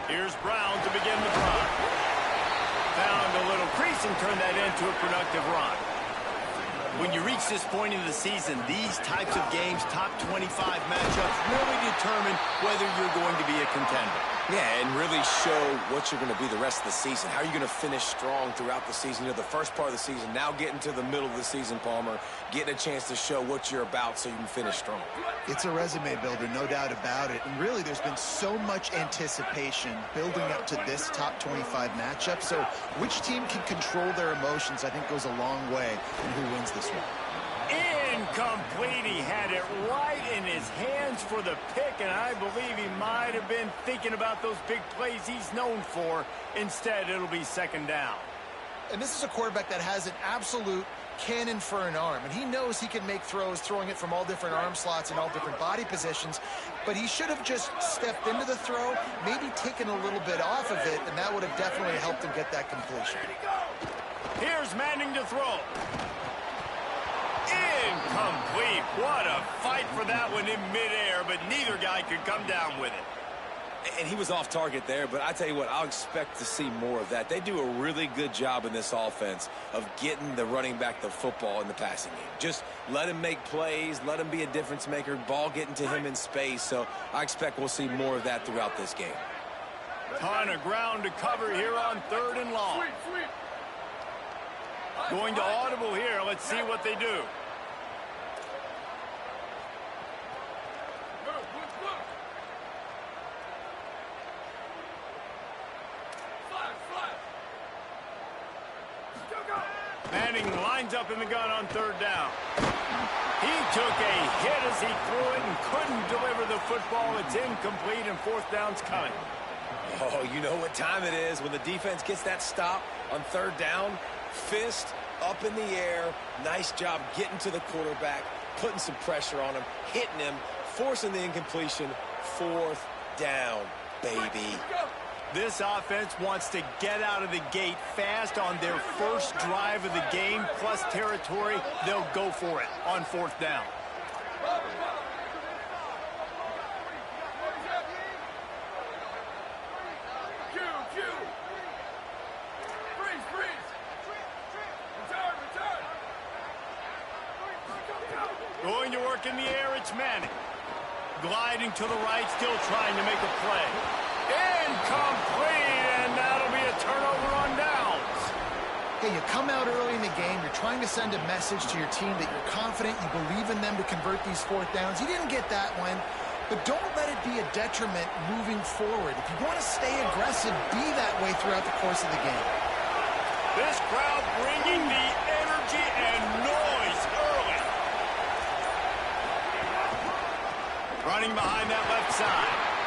Here's Brown to begin the drive. Found a little crease and turned that into a productive run. When you reach this point in the season, these types of games, top 25 matchups, really determine whether you're going to be a contender. Yeah, and really show what you're going to be the rest of the season. How are you going to finish strong throughout the season? You know, the first part of the season, now getting to the middle of the season, Palmer, getting a chance to show what you're about so you can finish strong. It's a resume builder, no doubt about it. And really, there's been so much anticipation building up to this top 25 matchup. So which team can control their emotions, I think, goes a long way in who wins this one. Incomplete. He had it right in his hands for the pick, and I believe he might have been thinking about those big plays he's known for. Instead, it'll be second down. And this is a quarterback that has an absolute cannon for an arm, and he knows he can make throws, throwing it from all different arm slots and all different body positions, but he should have just stepped into the throw, maybe taken a little bit off of it, and that would have definitely helped him get that completion. Here's Manning to throw. Incomplete. What a fight for that one in midair, but neither guy could come down with it. And he was off target there, but I tell you what, I'll expect to see more of that. They do a really good job in this offense of getting the running back the football in the passing game. Just let him make plays, let him be a difference maker, ball getting to him in space. So I expect we'll see more of that throughout this game. Ton of ground to cover here on third and long. Going to audible here. Let's see what they do. Manning lines up in the gun on third down. He took a hit as he threw it and couldn't deliver the football. It's incomplete and fourth down's coming. Oh, you know what time it is when the defense gets that stop on third down. Fist up in the air. Nice job getting to the quarterback, putting some pressure on him, hitting him, forcing the incompletion. Fourth down, baby. This offense wants to get out of the gate fast on their first drive of the game, plus territory. They'll go for it on fourth down. Going to work in the air, it's Manning. Gliding to the right, still trying to make a play. Incomplete, and that'll be a turnover on downs. Hey, you come out early in the game, you're trying to send a message to your team that you're confident, you believe in them to convert these fourth downs. You didn't get that one, but don't let it be a detriment moving forward. If you want to stay aggressive, be that way throughout the course of the game. This crowd bringing the energy and noise early. Running behind that left side.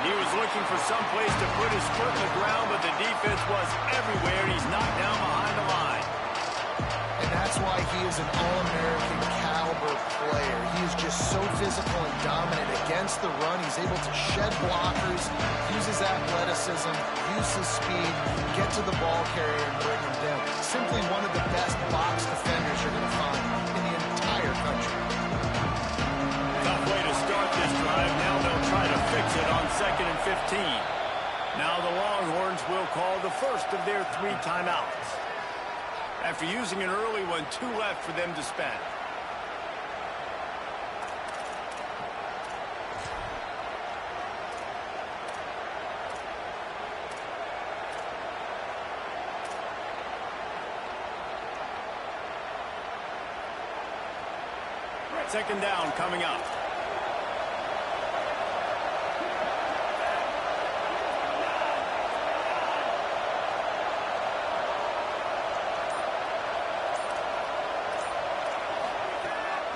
He was looking for some place to put his foot in the ground, but the defense was everywhere. He's knocked down behind the line. And that's why he is an All-American caliber player. He is just so physical and dominant against the run. He's able to shed blockers, use his athleticism, use his speed, get to the ball carrier and bring him down. Simply one of the best box defenders you're going to find in the entire country. Tough way to start this drive. Now they'll try to fix it on 2nd and 15. Now the Longhorns will call the first of their 3 timeouts. After using an early one, 2 left for them to spend. Second down coming up.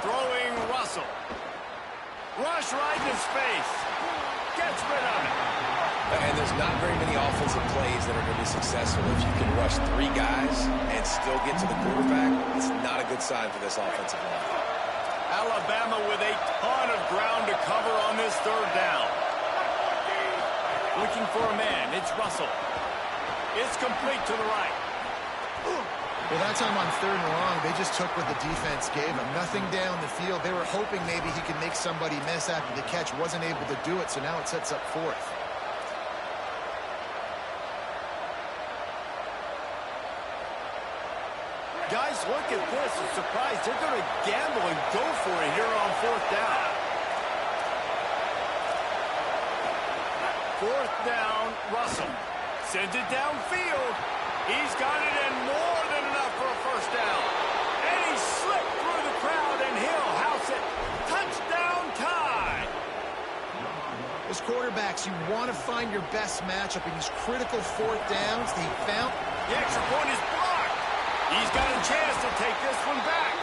Throwing Russell. Rush right in his face. Gets rid of it. And there's not very many offensive plays that are going to be successful if you can rush 3 guys and still get to the quarterback. It's not a good sign for this offensive line. Alabama with a ton of ground to cover on this third down. Looking for a man. It's Russell. It's complete to the right. Well, that time on third and long, they just took what the defense gave them. Nothing down the field. They were hoping maybe he could make somebody miss after the catch. Wasn't able to do it, so now it sets up fourth. Guys, look at this. I'm surprised they're going to gamble and go for it here on 4th down. 4th down, Russell. Sends it downfield. He's got it and more than enough for a 1st down. And he slipped through the crowd and he'll house it. Touchdown tie. As quarterbacks, you want to find your best matchup in these critical 4th downs. He found the extra point is blocked. He's got a chance to take this one back.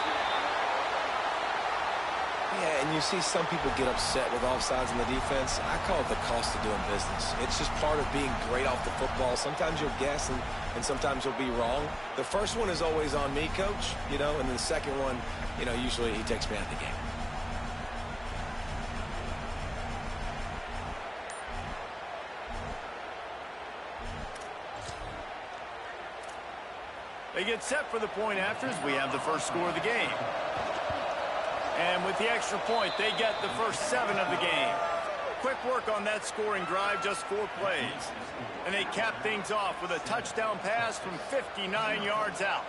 Yeah, and you see some people get upset with offsides in the defense. I call it the cost of doing business. It's just part of being great off the football. Sometimes you'll guess and sometimes you'll be wrong. The first one is always on me, Coach, and then the second one, usually he takes me out of the game. They get set for the point afters. We have the first score of the game. And with the extra point, they get the first 7 of the game. Quick work on that scoring drive, just 4 plays. And they cap things off with a touchdown pass from 59 yards out.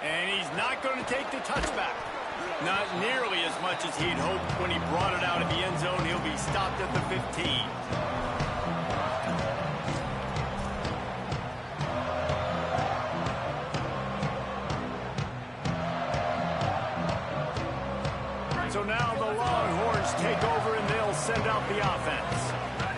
And he's not going to take the touchback. Not nearly as much as he'd hoped when he brought it out of the end zone. He'll be stopped at the 15. So now the Longhorns take over and they'll send out the offense.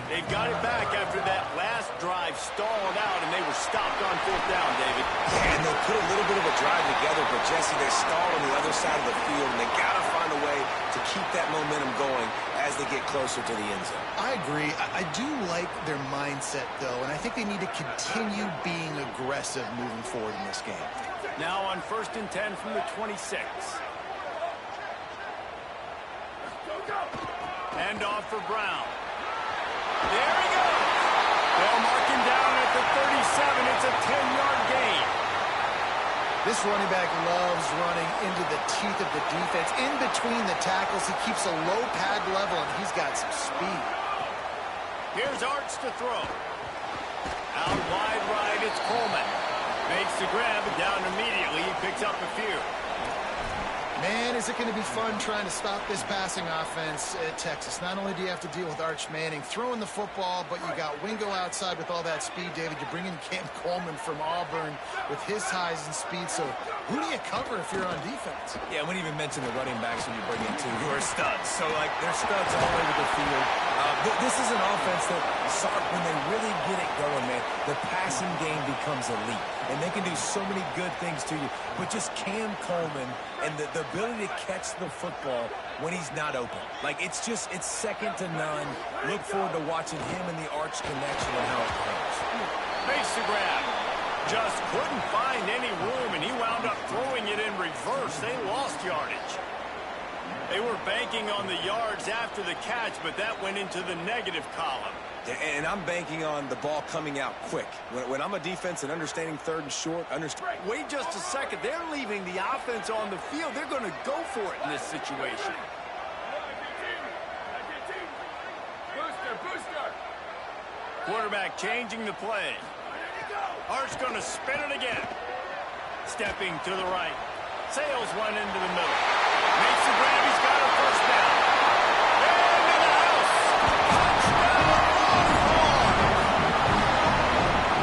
They've got it back after that last drive stalled out and they were stopped on 4th down, David. Yeah, and they put a little bit of a drive together, but Jesse, they stalled on the other side of the field and they got to find a way to keep that momentum going as they get closer to the end zone. I agree. I do like their mindset, though, and I think they need to continue being aggressive moving forward in this game. Now on 1st and 10 from the 26. Hand off for Brown. There he goes. They'll mark him down at the 37. It's a 10-yard gain. This running back loves running into the teeth of the defense. In between the tackles, he keeps a low pad level, and he's got some speed. Here's Arch to throw. Out wide right, it's Coleman. Makes the grab, and down immediately. He picks up a few. Man, is it going to be fun trying to stop this passing offense at Texas. Not only do you have to deal with Arch Manning throwing the football, but you got Wingo outside with all that speed, David. You bring in Cam Coleman from Auburn with his highs and speed. So who do you cover if you're on defense? Yeah, we didn't even mention the running backs when you bring in two who are studs. So, they're studs all over the field. This is an offense that, when they really get it going, man, the passing game becomes elite. And they can do so many good things to you. But just Cam Coleman and the ability to catch the football when he's not open. It's second to none. Look forward to watching him and the Arch connection and how it goes. Makes the grab. Just couldn't find any room, and he wound up throwing it in reverse. They lost yardage. They were banking on the yards after the catch, but that went into the negative column. And I'm banking on the ball coming out quick. When I'm a defense and understanding 3rd and short, Wait just a second. They're leaving the offense on the field. They're going to go for it in this situation. Quarterback changing the play. Arch going to spin it again. Stepping to the right. Sails one into the middle. Makes the grab. He's got a 1st down. And in the house.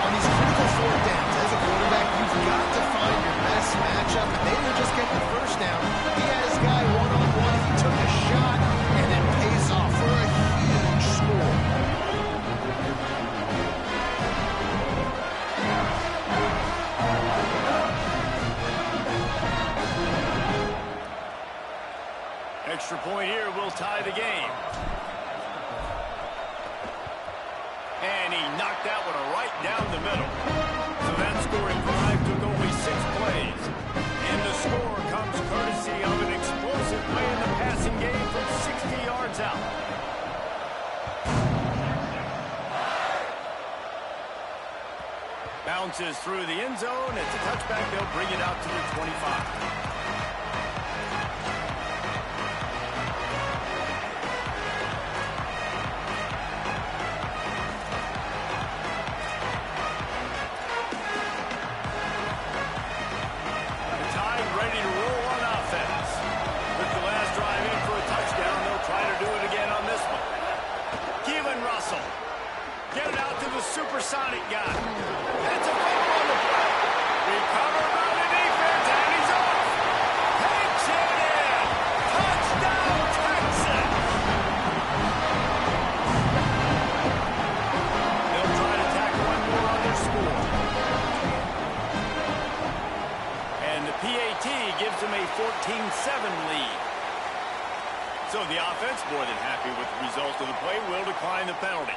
On these critical 4th downs, as a quarterback, you've got to find your best matchup. And they didn't just get the 1st down. He had his guy one-on-one. He took a shot, and it pays off for a huge score. Extra point here will tie the game. And he knocked that one right down the middle. So that scoring drive took only 6 plays. And the score comes courtesy of an explosive play in the passing game from 60 yards out. Bounces through the end zone. It's a touchback. They'll bring it out to the 25. So the offense, more than happy with the result of the play, will decline the penalty.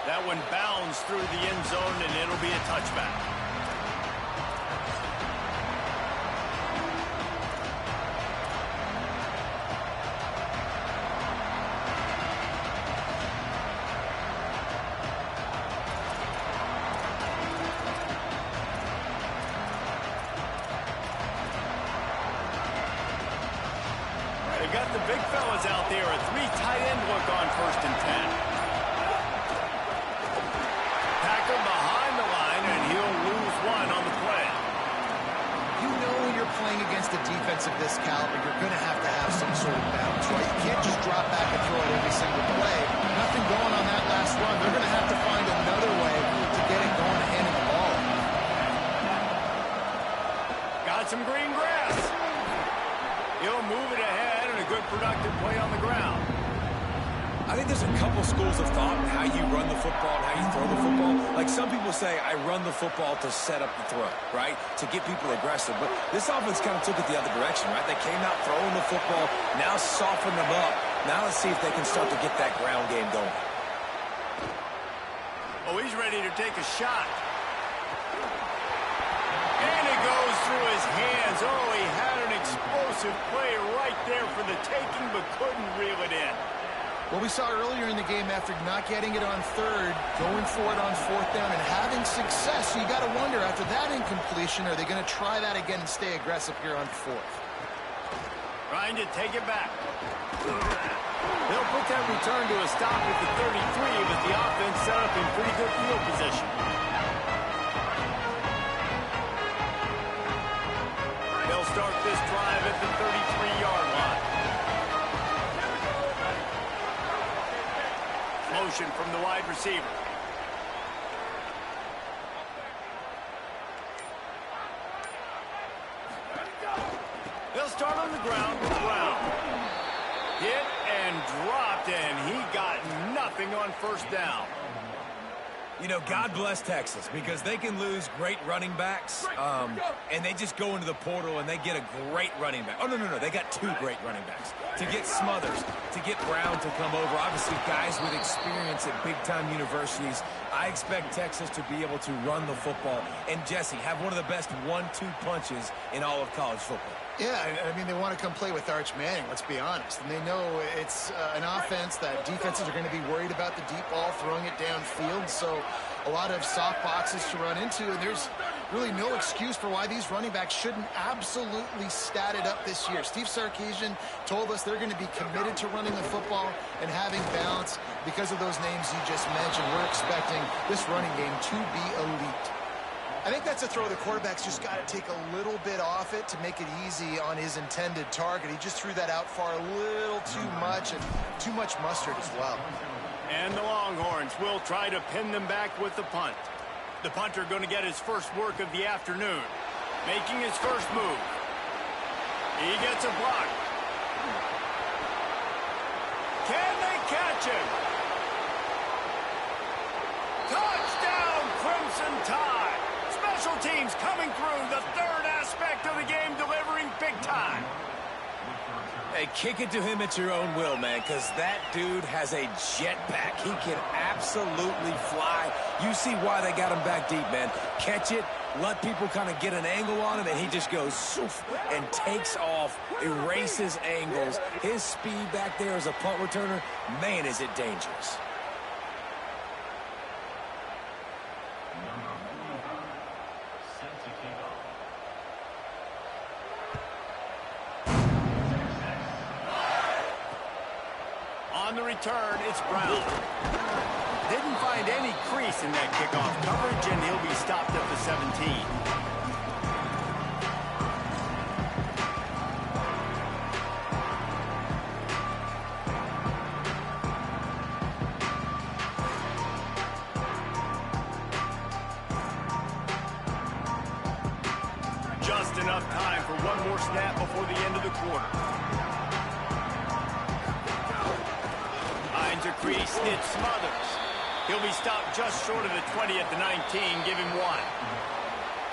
That one bounds through the end zone, and it'll be a touchback. They got the big fellas out there. A 3 tight end look on 1st and 10. Packer behind the line, and he'll lose 1 on the play. You know when you're playing against a defense of this caliber, you're going to have some sort of balance, right? You can't just drop back and throw it every single play. Nothing going on that last run. They're going to have to find another way to get it going and handing the ball. Got some green grass. He'll move it ahead, and a good productive play on the ground. I think there's a couple schools of thought in how you run the football and how you throw the football. Like some people say, I run the football to set up the throw, right? To get people aggressive. But this offense kind of took it the other direction, right? They came out throwing the football, now soften them up. Now let's see if they can start to get that ground game going. Oh, he's ready to take a shot. And it goes through his hands. Oh, he had an explosive play right there for the taking, but couldn't reel it in. What we saw earlier in the game, after not getting it on 3rd, going for it on 4th down and having success, so you got to wonder, after that incompletion, are they going to try that again and stay aggressive here on 4th? Trying to take it back. They'll put that return to a stop at the 33, but the offense set up in pretty good field position. They'll start this drive at the 33-yard line. Motion from the wide receiver. They'll start on the ground with Brown. Hit and dropped, and he got nothing on 1st down. You know, God bless Texas, because they can lose great running backs, and they just go into the portal and they get a great running back. Oh, no, they got 2 great running backs. To get Smothers, to get Brown to come over, obviously guys with experience at big-time universities, I expect Texas to be able to run the football. And, Jesse, have one of the best 1-2 punches in all of college football. Yeah, I mean, they want to come play with Arch Manning, let's be honest. And they know it's an offense that defenses are going to be worried about the deep ball, throwing it downfield. So a lot of soft boxes to run into, and there's really no excuse for why these running backs shouldn't absolutely stat it up this year. Steve Sarkisian told us they're going to be committed to running the football and having balance. Because of those names you just mentioned, we're expecting this running game to be elite. I think that's a throw the quarterback's just got to take a little bit off it to make it easy on his intended target. He just threw that out far a little too much, and too much mustard as well. And the Longhorns will try to pin them back with the punt. The punter going to get his first work of the afternoon, making his first move. He gets a block. Can they catch him? Touchdown, Crimson Tide! Special teams coming through, the 3rd aspect of the game, delivering big time. Hey, kick it to him at your own will, man, because that dude has a jetpack. He can absolutely fly. You see why they got him back deep, man. Catch it, let people kind of get an angle on him, and he just goes soof and takes off, erases angles. His speed back there as a punt returner, man, is it dangerous. On the return, it's Brown. Didn't find any crease in that kickoff coverage, and he'll be stopped at the 17. Just enough time for one more snap before the end of the quarter. Finds a crease, it's Smothers. He'll be stopped just short of the 20 at the 19. Give him 1.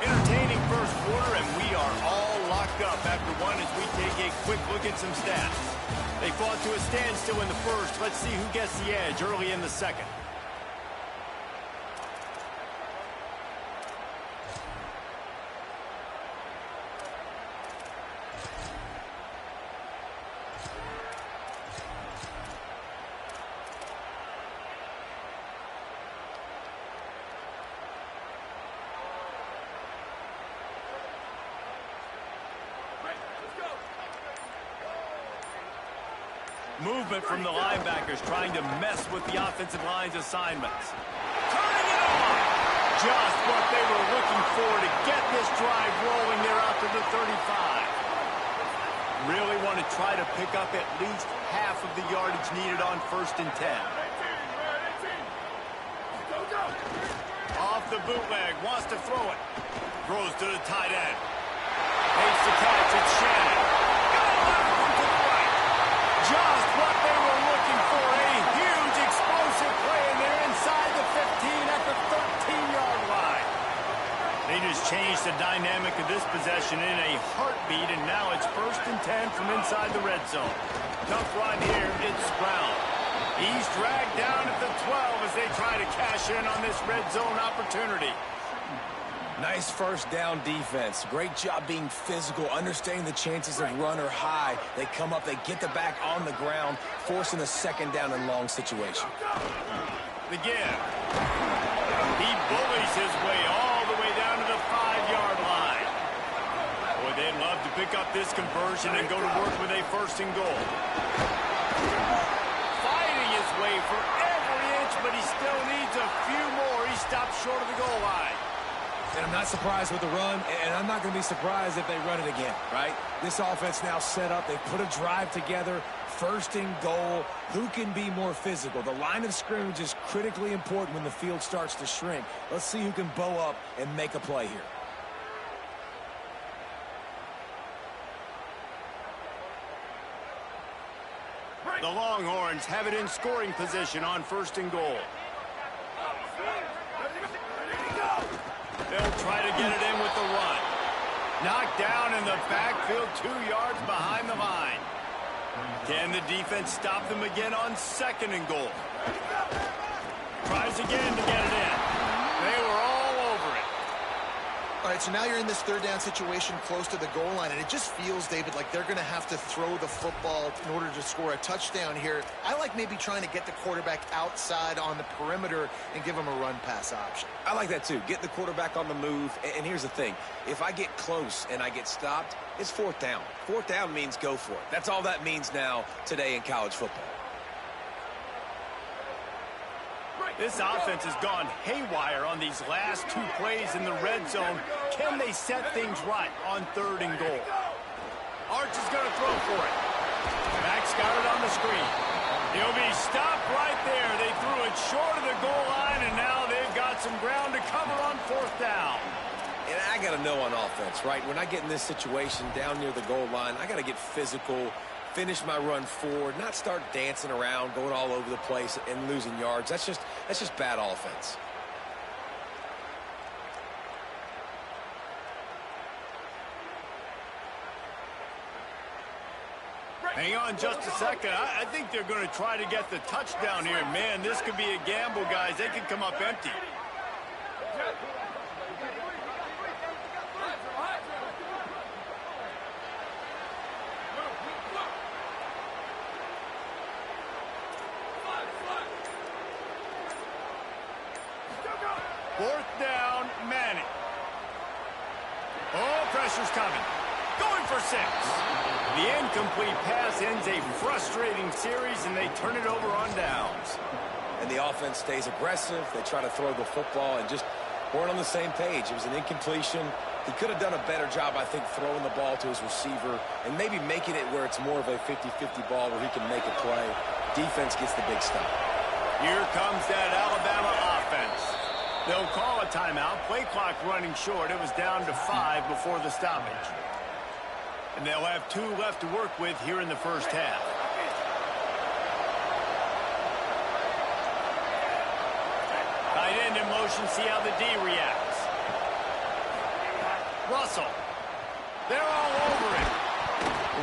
Entertaining first quarter, and we are all locked up after one as we take a quick look at some stats. They fought to a standstill in the first. Let's see who gets the edge early in the second. Movement from the linebackers trying to mess with the offensive line's assignments. Turning it on! Just what they were looking for to get this drive rolling there out to the 35. Really want to try to pick up at least half of the yardage needed on 1st and 10. Off the bootleg, wants to throw it. Throws to the tight end. Makes the catch, it's Shannon. Just what they were looking for, a huge explosive play, and they're inside the 15 at the 13-yard line. They just changed the dynamic of this possession in a heartbeat, and now it's 1st and 10 from inside the red zone. Tough run here, it's Brown. He's dragged down at the 12 as they try to cash in on this red zone opportunity. Nice first down defense. Great job being physical, understanding the chances of run are high. They come up, they get the back on the ground, forcing a 2nd down and long situation. Again, he bullies his way all the way down to the 5-yard line. Boy, they'd love to pick up this conversion and go to work with a 1st and goal. Fighting his way for every inch, but he still needs a few more. He stopped short of the goal line. And I'm not surprised with the run, and I'm not going to be surprised if they run it again, right? This offense now set up. They put a drive together, 1st and goal. Who can be more physical? The line of scrimmage is critically important when the field starts to shrink. Let's see who can bow up and make a play here. The Longhorns have it in scoring position on 1st and goal. They'll try to get it in with the run. Knocked down in the backfield, 2 yards behind the line. Can the defense stop them again on 2nd and goal? Tries again to get it in. They were all over it. All right, so now you're in this 3rd down situation close to the goal line, and it just feels, David, like they're going to have to throw the football in order to score a touchdown here. I like maybe trying to get the quarterback outside on the perimeter and give him a run-pass option. I like that too. Get the quarterback on the move. And here's the thing. If I get close and I get stopped, it's 4th down. 4th down means go for it. That's all that means now today in college football. This offense has gone haywire on these last 2 plays in the red zone. Can they set things right on 3rd and goal? Arch is going to throw for it. Max got it on the screen. He'll be stopped right there. They threw it short of the goal line, and now they've got some ground to cover on 4th down. And I got to know on offense, right? When I get in this situation down near the goal line, I got to get physical, finish my run forward, not start dancing around, going all over the place and losing yards. That's just bad offense. Hang on just a second. I think they're going to try to get the touchdown here. Man, this could be a gamble, guys. They could come up empty. Fourth down, Manning. Oh, pressure's coming. Going for 6. The incomplete pass ends a frustrating series, and they turn it over on downs. And the offense stays aggressive. They try to throw the football and just weren't on the same page. It was an incompletion. He could have done a better job, I think, throwing the ball to his receiver and maybe making it where it's more of a 50-50 ball where he can make a play. Defense gets the big stop. Here comes that Alabama offense. They'll call a timeout. Play clock running short. It was down to 5 before the stoppage. And they'll have 2 left to work with here in the first half. Tight end in motion, see how the D reacts. Russell. They're all over him.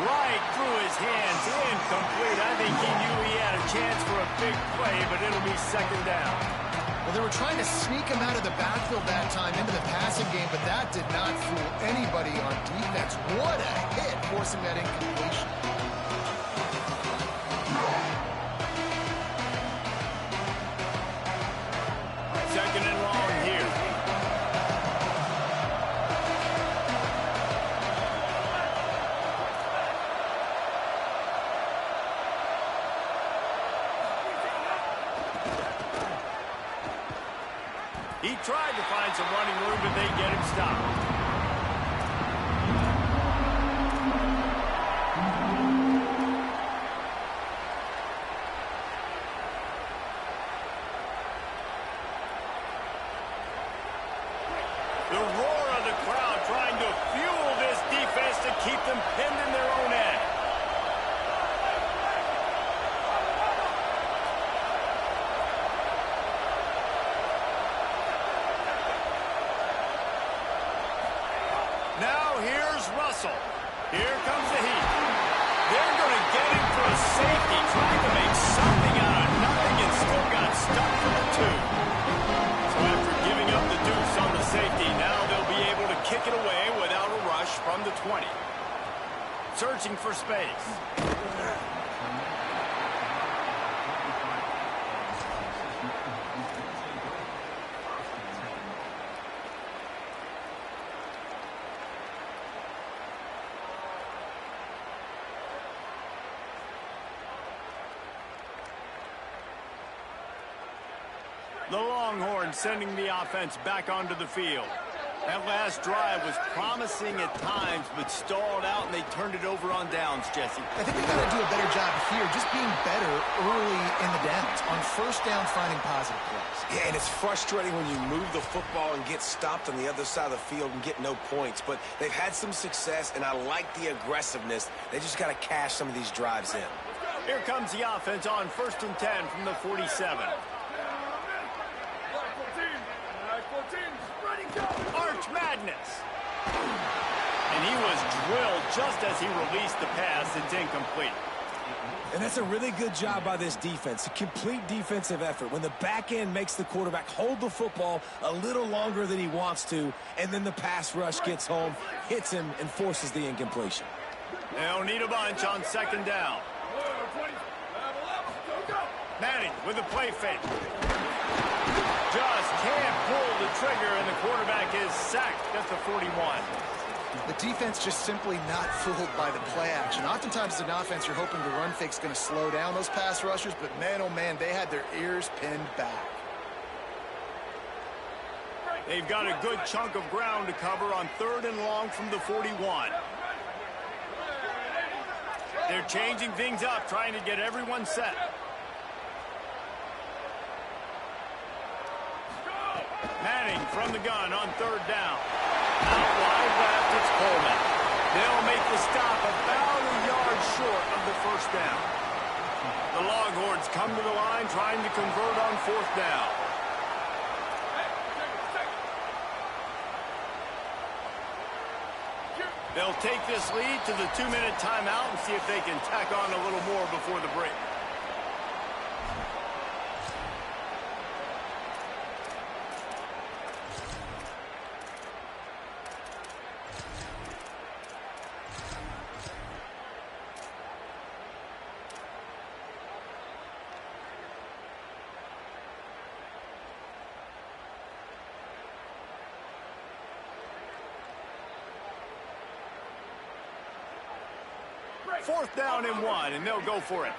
Right through his hands, incomplete. I think he knew he had a chance for a big play, but it'll be second down. Well, they were trying to sneak him out of the backfield that time into the passing game, but that did not fool anybody on defense. What a hit, forcing that incompletion. Second and long here. He tried to find some running room, but they get him stopped. The roar of the crowd trying to fuel this defense to keep them pinned in their own end. Now here's Russell. Here comes the heat. They're going to get him for a safety, trying to make something out of nothing, and still got stuck for the 2. So after giving up the deuce on the safety, now they'll be able to kick it away without a rush from the 20. Searching for space. The Longhorns sending the offense back onto the field. That last drive was promising at times, but stalled out, and they turned it over on downs, Jesse. I think they got to do a better job here, just being better early in the downs. On first down, finding positive plays. Yeah, and it's frustrating when you move the football and get stopped on the other side of the field and get no points. But they've had some success, and I like the aggressiveness. They just got to cash some of these drives in. Here comes the offense on 1st and 10 from the 47. Arch Madness. And he was drilled just as he released the pass. It's incomplete. And that's a really good job by this defense. A complete defensive effort. When the back end makes the quarterback hold the football a little longer than he wants to, and then the pass rush gets home, hits him, and forces the incompletion. They'll need a bunch on 2nd down. Manning with the play fake. Just can't pull the trigger, and the quarterback is sacked at the 41. The defense just simply not fooled by the play action. Oftentimes as an offense, you're hoping the run fake's going to slow down those pass rushers, but man, oh man, they had their ears pinned back. They've got a good chunk of ground to cover on 3rd and long from the 41. They're changing things up, trying to get everyone set. Manning from the gun on 3rd down. Out wide left, it's Coleman. They'll make the stop about a yard short of the 1st down. The Longhorns come to the line trying to convert on 4th down. They'll take this lead to the 2-minute timeout and see if they can tack on a little more before the break. Fourth down and 1, and they'll go for it.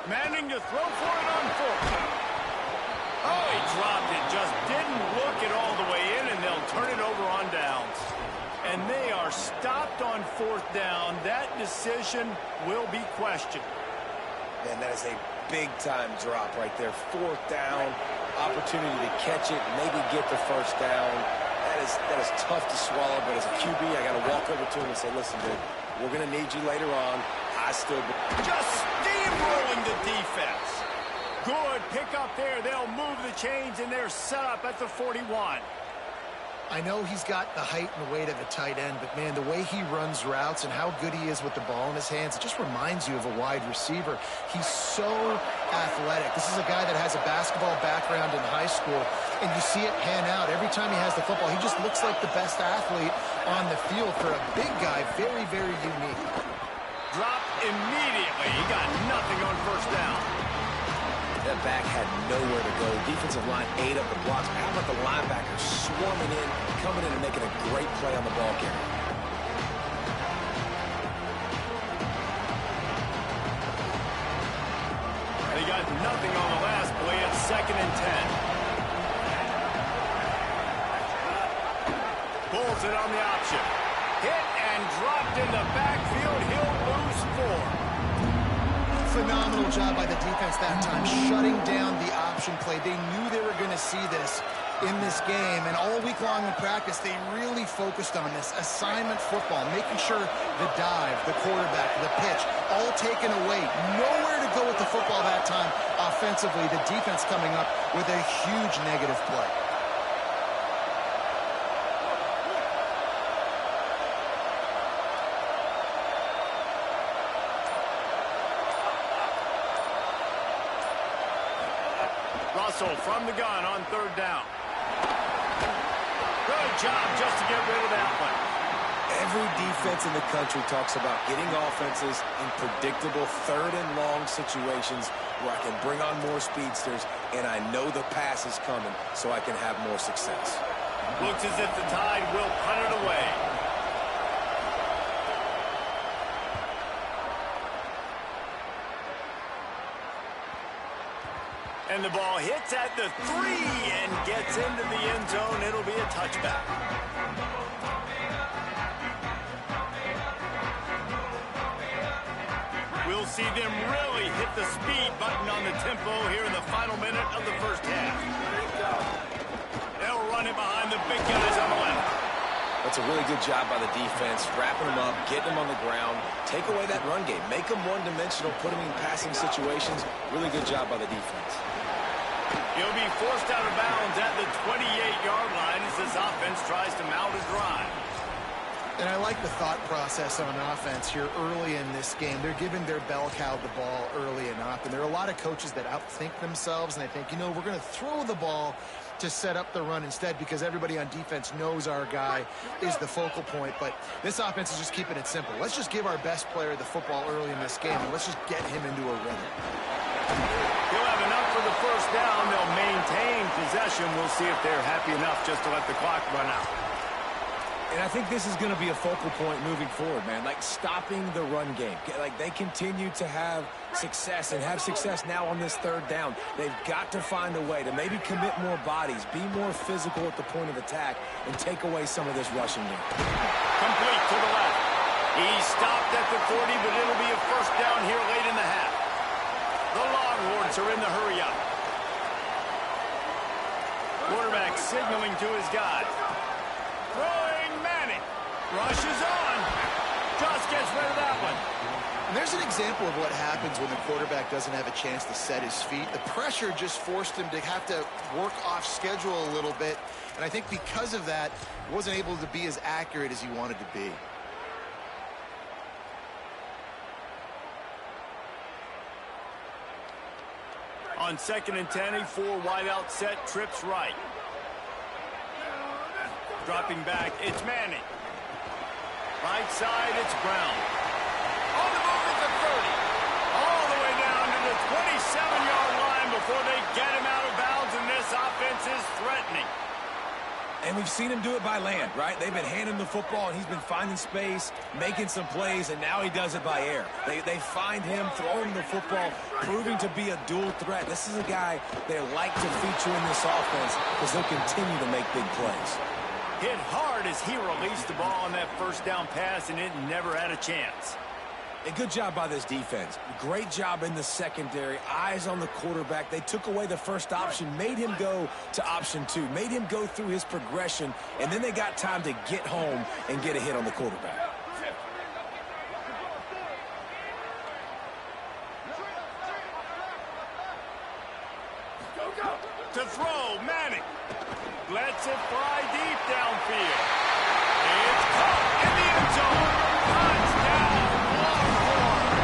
Manning to throw for it on 4th. Oh, he dropped it. Just didn't look it all the way in, and they'll turn it over on downs. And they are stopped on 4th down. That decision will be questioned. Man, that is a big-time drop right there. 4th down. opportunity to catch it, maybe get the first down. That is tough to swallow, but as a QB, I got to walk over to him and say, listen, dude, we're going to need you later on. Just steamrolling the defense. Good pick up there. They'll move the chains, and they're set up at the 41. I know he's got the height and weight of a tight end, but, man, the way he runs routes and how good he is with the ball in his hands, it just reminds you of a wide receiver. He's so athletic. This is a guy that has a basketball background in high school, and you see it pan out. Every time he has the football, he just looks like the best athlete on the field. For a big guy, very, very unique. Drop immediately. He got nothing on first down. That back had nowhere to go. Defensive line ate up the blocks. How about the linebackers swarming in, coming in and making a great play on the ball carrier? They got nothing on the last play. It's 2nd and 10. Pulls it on the option. Hit and dropped in the backfield. He'll lose 4. Phenomenal job by the defense that time, shutting down the option play. They knew they were going to see this in this game, and all week long in practice, they really focused on this assignment football, making sure the dive, the quarterback, the pitch, all taken away. Nowhere to go with the football that time offensively. The defense coming up with a huge negative play. Russell from the gun on 3rd down. Good job just to get rid of that one. Every defense in the country talks about getting offenses in predictable 3rd and long situations where I can bring on more speedsters and I know the pass is coming so I can have more success. Looks as if the Tide will punt it away. And the ball hits at the 3 and gets into the end zone. It'll be a touchback. We'll see them really hit the speed button on the tempo here in the final minute of the first half. They'll run it behind the big guys on the left. That's a really good job by the defense, wrapping them up, getting them on the ground, take away that run game, make them one-dimensional, put them in passing situations. Really good job by the defense. He'll be forced out of bounds at the 28-yard line as this offense tries to mount a drive. And I like the thought process on offense here early in this game. They're giving their bell cow the ball early enough, and there are a lot of coaches that outthink themselves, and they think, you know, we're going to throw the ball to set up the run instead because everybody on defense knows our guy is the focal point. But this offense is just keeping it simple. Let's just give our best player the football early in this game, and let's just get him into a rhythm. He'll have enough for the first down. They'll maintain possession. We'll see if they're happy enough just to let the clock run out. And I think this is going to be a focal point moving forward, man. Like, stopping the run game. Like, they continue to have success and have success now on this 3rd down. They've got to find a way to maybe commit more bodies, be more physical at the point of attack, and take away some of this rushing game. Complete to the left. He stopped at the 40, but it'll be a first down here late in the half. The Longhorns are in the hurry-up. Quarterback signaling to his guys. Throwing Manning. Rushes on. Just gets rid of that one. And there's an example of what happens when the quarterback doesn't have a chance to set his feet. The pressure just forced him to have to work off schedule a little bit. And I think because of that, he wasn't able to be as accurate as he wanted to be. On 2nd and 10, a 4-wideout set, trips right. Dropping back, it's Manning. Right side, it's Brown. On the move at the 30. All the way down to the 27-yard line before they get him out of bounds, and this offense is threatening. And we've seen him do it by land, right? They've been handing the football, and he's been finding space, making some plays, and now he does it by air. They find him, throw him the football, proving to be a dual threat. This is a guy they like to feature in this offense because they'll continue to make big plays. Hit hard as he released the ball on that first down pass, and it never had a chance. A good job by this defense. Great job in the secondary. Eyes on the quarterback. They took away the first option, made him go to option 2, made him go through his progression, and then they got time to get home and get a hit on the quarterback. To throw, Manning. Lets it fly deep downfield. It's caught in the end zone. Touchdown, Longhorn.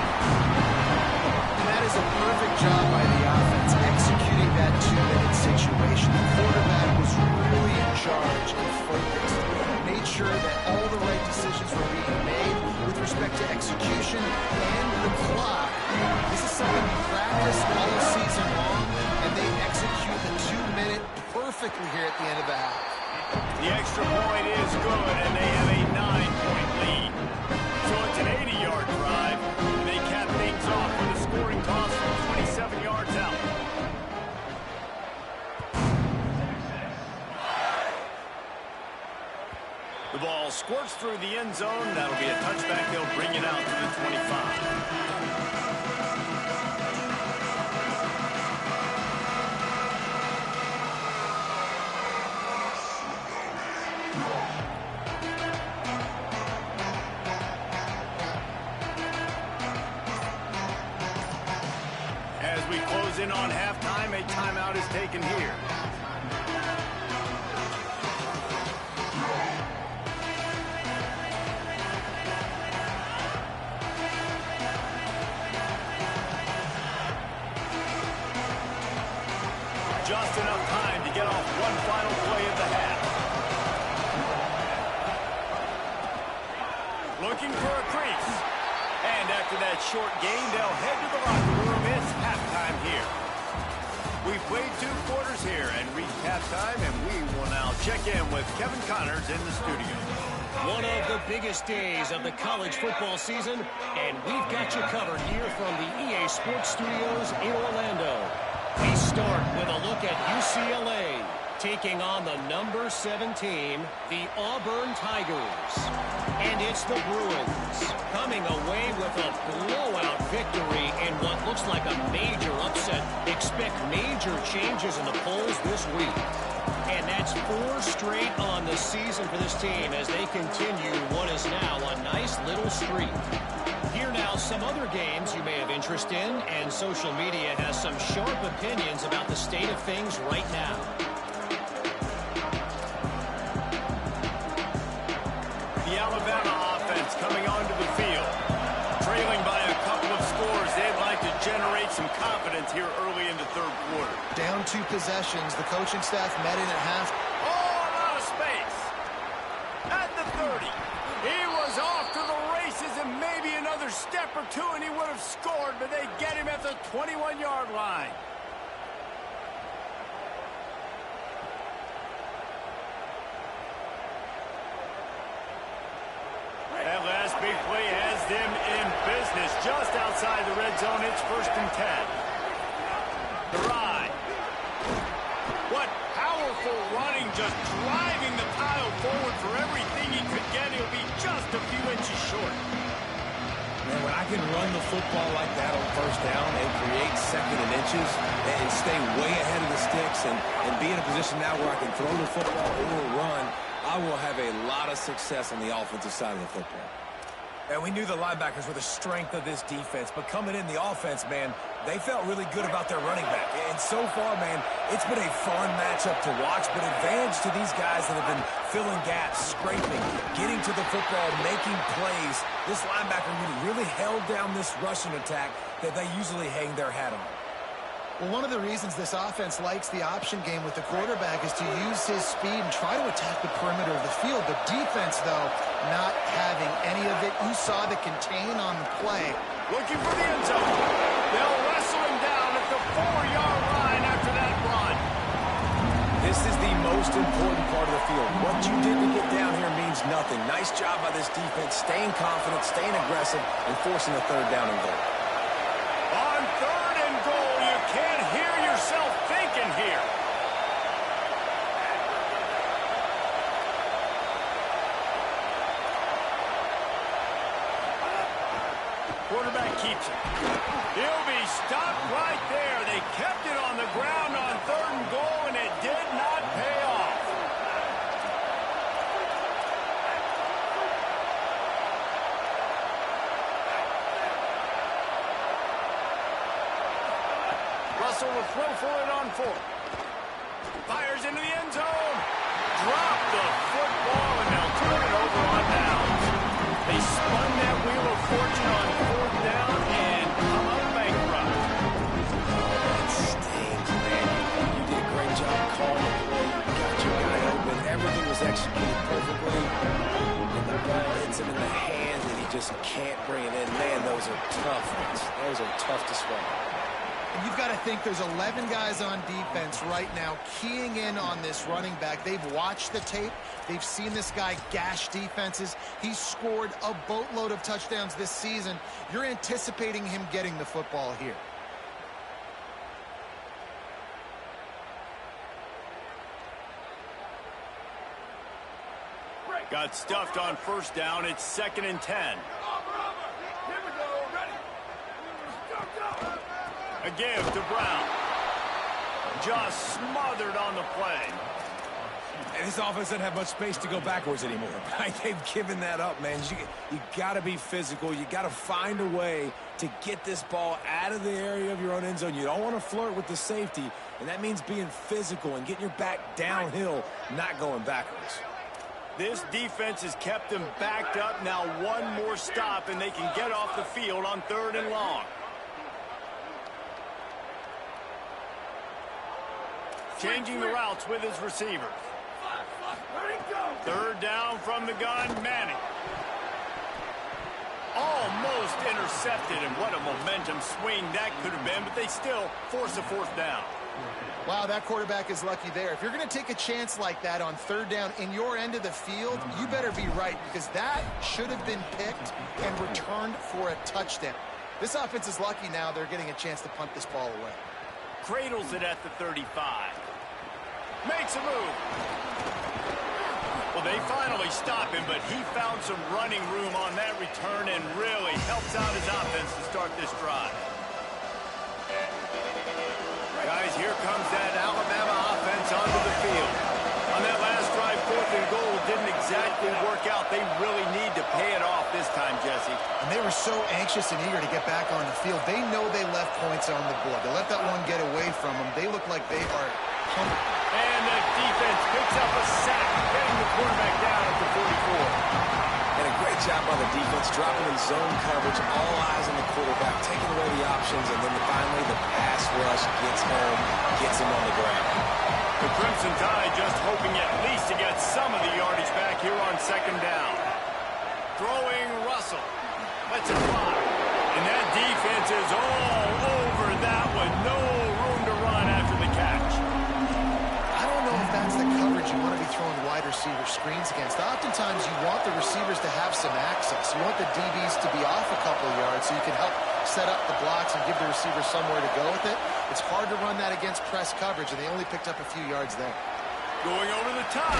And that is a perfect job by the offense, executing that 2-minute situation. The quarterback was really in charge and focused. Made sure that all the right decisions were being made with respect to execution and the clock. This is something we practiced all season long, and they execute the 2-minute perfectly here at the end of the half. The extra point is good, and they have a 9-point lead. So it's an 80-yard drive, and they cap things off with a scoring toss from 27 yards out. The ball squirts through the end zone. That'll be a touchback. They'll bring it out to the 25. As we close in on halftime, a timeout is taken here. Just enough time to get off one final play of the half. Looking for a crease. And after that short gain, they'll head to the locker room. It's halftime here. We've played 2 quarters here and reached halftime, and we will now check in with Kevin Connors in the studio. One of the biggest days of the college football season, and we've got you covered here from the EA Sports Studios in Orlando. We start with a look at UCLA taking on the number 7 team, the Auburn Tigers. And it's the Bruins coming away with a blowout victory in what looks like a major upset. Expect major changes in the polls this week. And that's 4 straight on the season for this team as they continue what is now a nice little streak. Here now some other games you may have interest in, and social media has some sharp opinions about the state of things right now. The Alabama offense coming onto the field. Trailing by a couple of scores, they'd like to generate some confidence here early in the 3rd quarter. Down 2 possessions, the coaching staff met in at half. Oh, out of space. At the 30. He was off to the races and maybe another step or 2 and he would have scored, but they get him at the 21-yard line. That last big play has them in business just outside the red zone. It's 1st and 10. The ride. What powerful running, just driving the pile forward for everything he could get. He'll be just a few inches short. Man, when I can run the football like that on 1st down and create 2nd and inches and stay way ahead of the sticks and be in a position now where I can throw the football or run, I will have a lot of success on the offensive side of the football. And we knew the linebackers were the strength of this defense, but coming in the offense, man, they felt really good about their running back. And so far, man, it's been a fun matchup to watch, but advantage to these guys that have been filling gaps, scraping, getting to the football, making plays. This linebacker really held down this rushing attack that they usually hang their hat on. Well, one of the reasons this offense likes the option game with the quarterback is to use his speed and try to attack the perimeter of the field. The defense, though, not having any of it. You saw the contain on the play. Looking for the end zone. They'll wrestle him down at the 4-yard line after that run. This is the most important part of the field. What you did to get down here means nothing. Nice job by this defense, staying confident, staying aggressive, and forcing a 3rd down and goal. On 3rd and goal, you can't hear yourself thinking here. Quarterback keeps it. He'll be stopped right there. They kept it on the ground on 3rd and goal, and it did not pay off. Russell will throw for it on 4th. Fires into the end zone. Drop the football, and they'll turn it over on downs. They spun that wheel of fortune on 4th down and come up bankrupt. That stings, man. You did a great job calling the play. You got your guy open. Everything was executed perfectly. And the ball hits him in the hands, and he just can't bring it in. Man, those are tough ones. Those are tough to swallow. And you've got to think there's 11 guys on defense right now keying in on this running back. They've watched the tape. They've seen this guy gash defenses. He's scored a boatload of touchdowns this season. You're anticipating him getting the football here. Got stuffed on 1st down. It's 2nd and 10. A give to Brown. Just smothered on the play. And this offense doesn't have much space to go backwards anymore. Right? They've given that up, man. You got to be physical. You got to find a way to get this ball out of the area of your own end zone. You don't want to flirt with the safety, and that means being physical and getting your back downhill, not going backwards. This defense has kept them backed up. Now one more stop, and they can get off the field on 3rd and long. Changing the routes with his receivers. 3rd down from the gun, Manning. Almost intercepted, and what a momentum swing that could have been, but they still force a 4th down. Wow, that quarterback is lucky there. If you're going to take a chance like that on 3rd down in your end of the field, you better be right, because that should have been picked and returned for a touchdown. This offense is lucky now they're getting a chance to punt this ball away. Cradles it at the 35. Makes a move. Well, they finally stop him, but he found some running room on that return and really helps out his offense to start this drive. Guys, here comes that Alabama offense onto the field. On that last drive, 4th and goal didn't exactly work out. They really need to pay it off this time, Jesse. And they were so anxious and eager to get back on the field. They know they left points on the board. They let that one get away from them. They look like they are hungry. And the defense picks up a sack, getting the quarterback down at the 44. And a great job by the defense, dropping in zone coverage, all eyes on the quarterback, taking away the options, and then finally the pass rush gets home, gets him on the ground. The Crimson Tide just hoping at least to get some of the yardage back here on 2nd down. Throwing Russell. Lets it fly. And that defense is all over that one. No room to run after the catch. I don't know if that's the coverage you want to be throwing wide receiver screens against. Oftentimes you want the receivers to have some access. You want the DBs to be off a couple of yards so you can help set up the blocks and give the receiver somewhere to go with it. It's hard to run that against press coverage, and they only picked up a few yards there. Going over the top.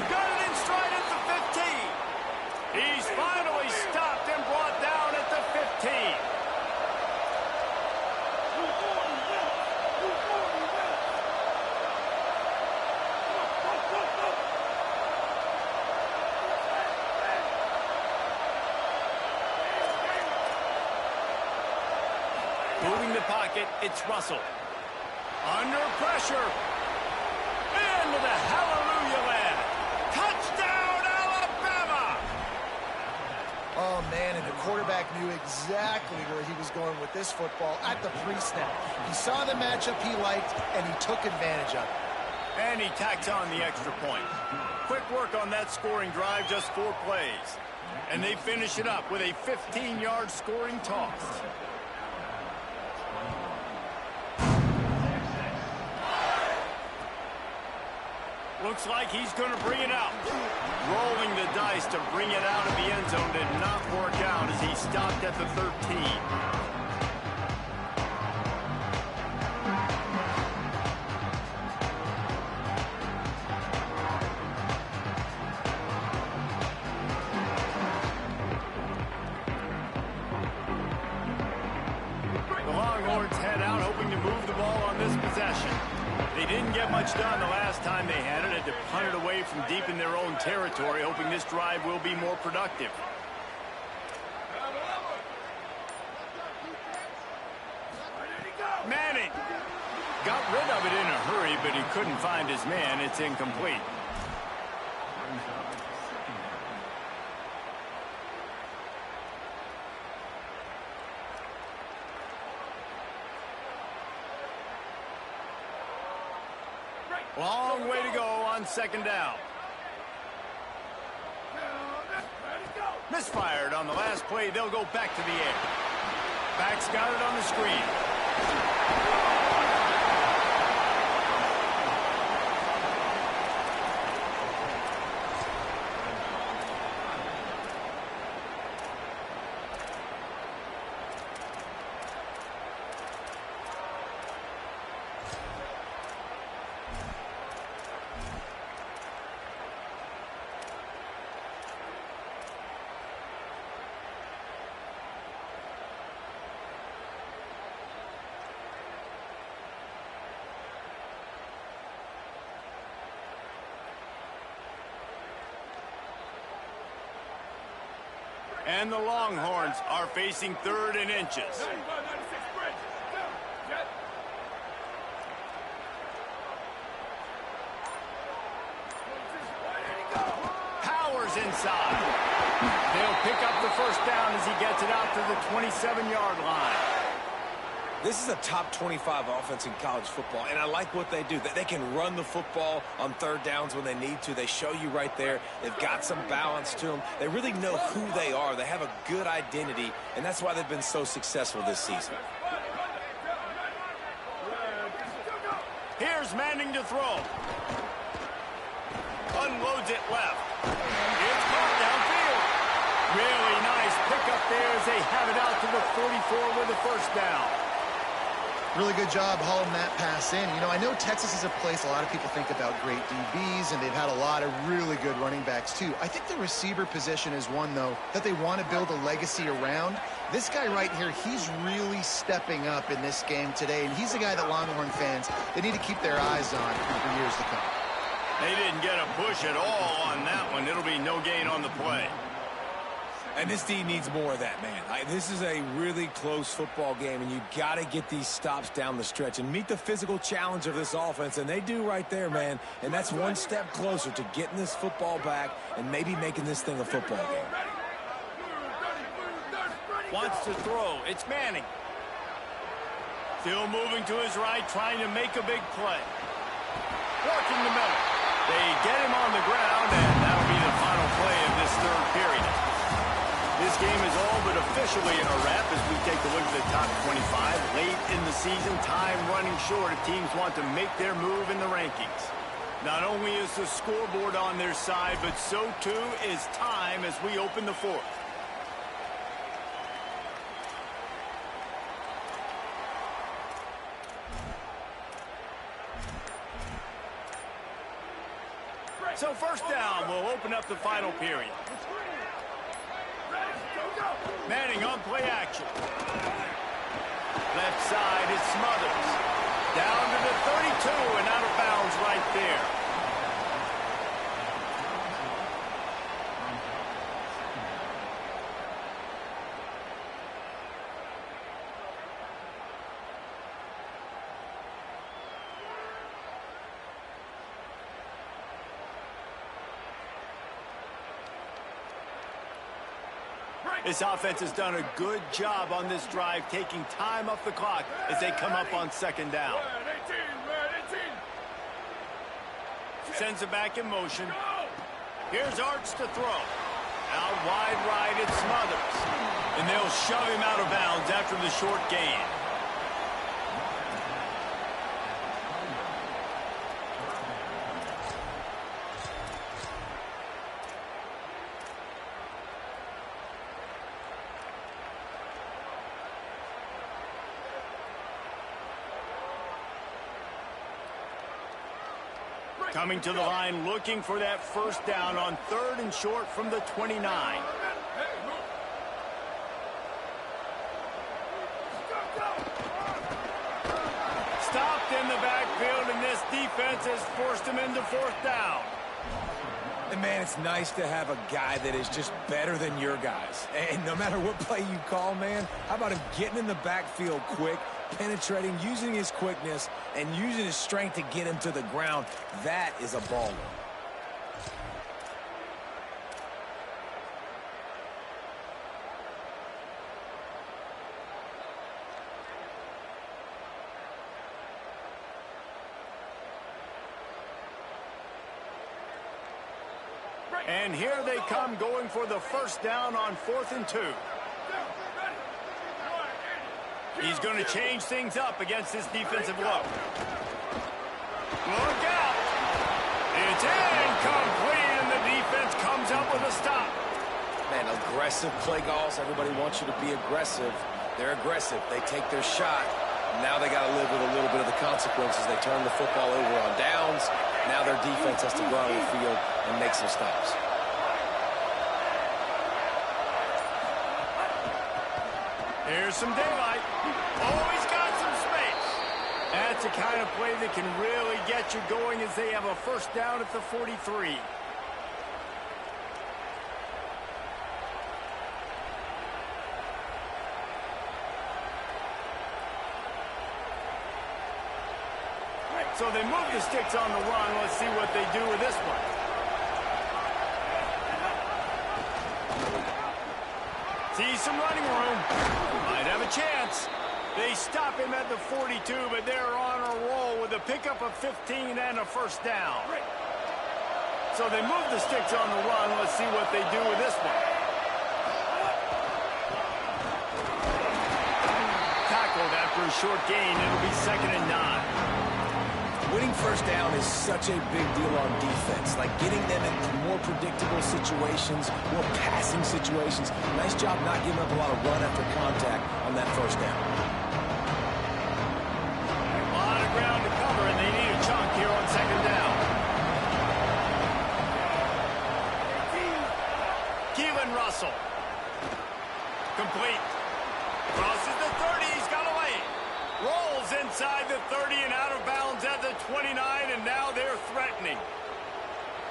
Got it in stride at the 15. He's finally stopped and brought down at the 15. Moving the pocket, it's Russell. Under pressure. Into the hallelujah land. Touchdown, Alabama! Oh, man, and the quarterback knew exactly where he was going with this football at the pre-snap. He saw the matchup he liked, and he took advantage of it. And he tacks on the extra point. Quick work on that scoring drive, just 4 plays. And they finish it up with a 15-yard scoring toss. Looks like he's going to bring it out. Rolling the dice to bring it out of the end zone did not work out as he stopped at the 13. They didn't get much done the last time they had it. Had to punt it away from deep in their own territory, hoping this drive will be more productive. Manning got rid of it in a hurry, but he couldn't find his man. It's incomplete. Long way to go on second down. Misfired on the last play. They'll go back to the air. Back's got it on the screen. And the Longhorns are facing 3rd and inches. Powers inside. They'll pick up the first down as he gets it out to the 27-yard line. This is a top 25 offense in college football, and I like what they do. They can run the football on 3rd downs when they need to. They show you right there. They've got some balance to them. They really know who they are. They have a good identity, and that's why they've been so successful this season. Here's Manning to throw. Unloads it left. It's caught downfield. Really nice pickup there as they have it out to the 44 with a first down. Really good job hauling that pass in. You know, I know Texas is a place a lot of people think about great DBs, and they've had a lot of really good running backs, too. I think the receiver position is one, though, that they want to build a legacy around. This guy right here, he's really stepping up in this game today, and he's the guy that Longhorn fans, they need to keep their eyes on for years to come. They didn't get a push at all on that one. It'll be no gain on the play. And this D needs more of that, man. This is a really close football game, and you got to get these stops down the stretch and meet the physical challenge of this offense, and they do right there, man. And that's one step closer to getting this football back and maybe making this thing a football game. Wants to throw. It's Manning. Still moving to his right, trying to make a big play. Working the middle. They get him on the ground, and that'll be the final play of this 3rd period. This game is all but officially a wrap as we take a look at the top 25. Late in the season, time running short if teams want to make their move in the rankings. Not only is the scoreboard on their side, but so too is time as we open the 4th. So first down will open up the final period. Manning on play action. Left side is Smothers. Down to the 32 and out of bounds right there. This offense has done a good job on this drive, taking time off the clock as they come up on second down. Sends it back in motion. Here's Arts to throw. Out wide right, it's Smothers. And they'll shove him out of bounds after the short gain. Coming to the line, looking for that first down on 3rd and short from the 29. Stopped in the backfield, and this defense has forced him into fourth down. And, man, it's nice to have a guy that is just better than your guys. And no matter what play you call, man, how about him getting in the backfield quick, penetrating, using his quickness, and using his strength to get him to the ground? That is a baller. And here they come going for the first down on 4th and 2. He's going to change things up against this defensive look. Look out! It's incomplete, and the defense comes up with a stop. Man, aggressive play calls. Everybody wants you to be aggressive. They're aggressive. They take their shot. Now they got to live with a little bit of the consequences. They turn the football over on downs. Now their defense has to go out on the field and make some stops. Here's some daylight. Oh, he's got some space. That's the kind of play that can really get you going as they have a first down at the 43. So they move the sticks on the run. Let's see what they do with this one. See some running room. Might have a chance. They stop him at the 42, but they're on a roll with a pickup of 15 and a first down. So they move the sticks on the run. Let's see what they do with this one. Tackled after a short gain. It'll be 2nd and 9. Winning first down is such a big deal on defense, like getting them into more predictable situations, more passing situations. Nice job not giving up a lot of run after contact on that first down. A lot of ground to cover, and they need a chunk here on 2nd down. Keelan Russell. Complete. Crosses the 30. He's got a lane. Rolls inside the 30 and out of bounds at the 29, and now they're threatening.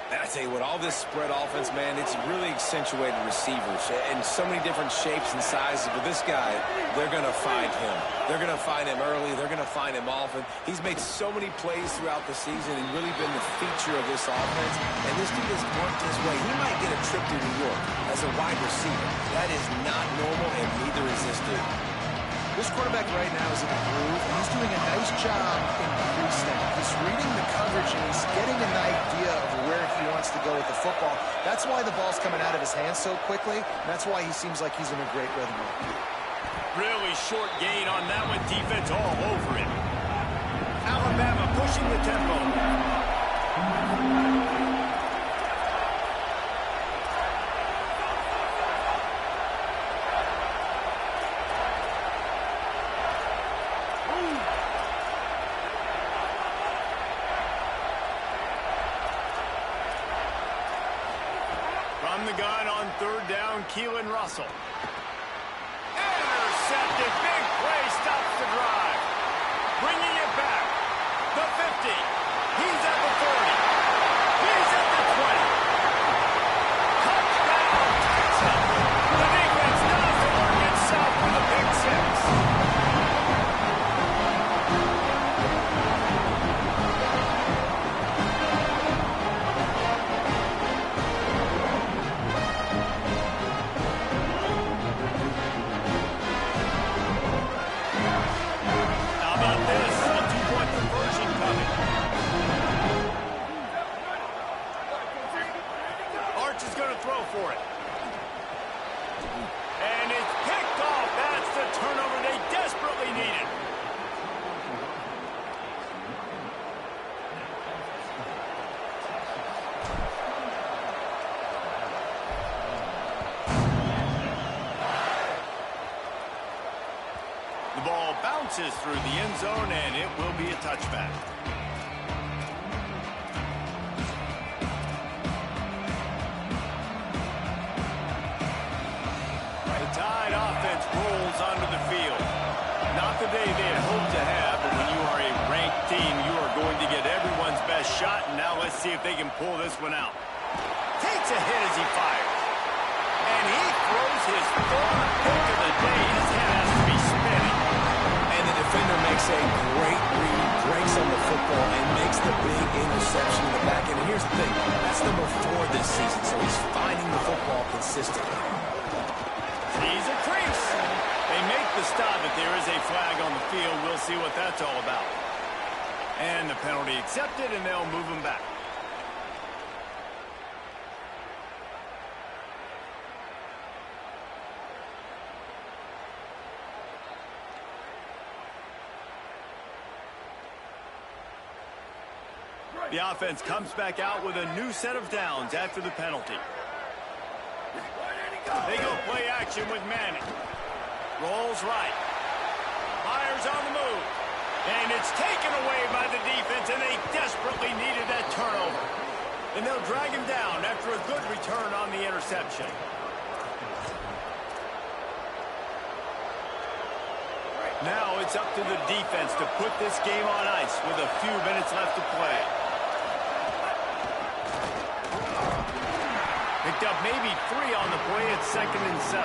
And I tell you what, all this spread offense, man, it's really accentuated receivers in so many different shapes and sizes. But this guy, they're going to find him. They're going to find him early. They're going to find him often. He's made so many plays throughout the season and really been the feature of this offense. And this dude has worked his way. He might get a trip to New York as a wide receiver. That is not normal, and neither is this dude. This quarterback right now is in a groove, and he's doing a nice job in pre-snap. He's reading the coverage, and he's getting an idea of where he wants to go with the football. That's why the ball's coming out of his hands so quickly, and that's why he seems like he's in a great rhythm. Really short gain on that one. Defense all over it. Alabama pushing the tempo. From the gun on 3rd down, Keelan Russell. Intercepted. Big play stops the drive. Bringing it back. The 50. He's at the 30. He's at the 20. Touchdown, Texas. The defense does the work itself with a big 6. For it. And it's picked off. That's the turnover they desperately needed. The ball bounces through the end zone, and it will be a touchback. Tide offense rolls onto the field. Not the day they had hoped to have, but when you are a ranked team, you are going to get every shot, and now let's see if they can pull this one out. Takes a hit as he fires. And he throws his third pick of the day. His head has to be spinning. And the defender makes a great read, breaks on the football, and makes the big interception in the back end. And here's the thing, that's number 4 this season, so he's finding the football consistently. He's a crease. They make the stop, but there is a flag on the field. We'll see what that's all about. And the penalty accepted, and they'll move him back. The offense comes back out with a new set of downs after the penalty. They go play action with Manning. Rolls right. Myers on the move. And it's taken away by the defense, and they desperately needed that turnover. And they'll drag him down after a good return on the interception. Now it's up to the defense to put this game on ice with a few minutes left to play. Picked up maybe 3 on the play at 2nd and 7.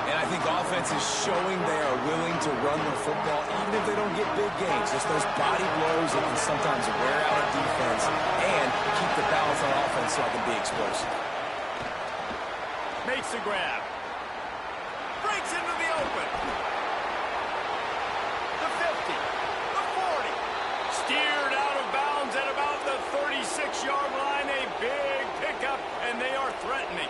And I think offense is showing they are willing to run the football, even if they don't get big gains. Just those body blows that can sometimes wear out a defense and keep the balance on offense so it can be explosive. Makes the grab. Breaks into the open. The 50. The 40. Steered out of bounds at about the 36-yard line. A big pickup, and they are threatening.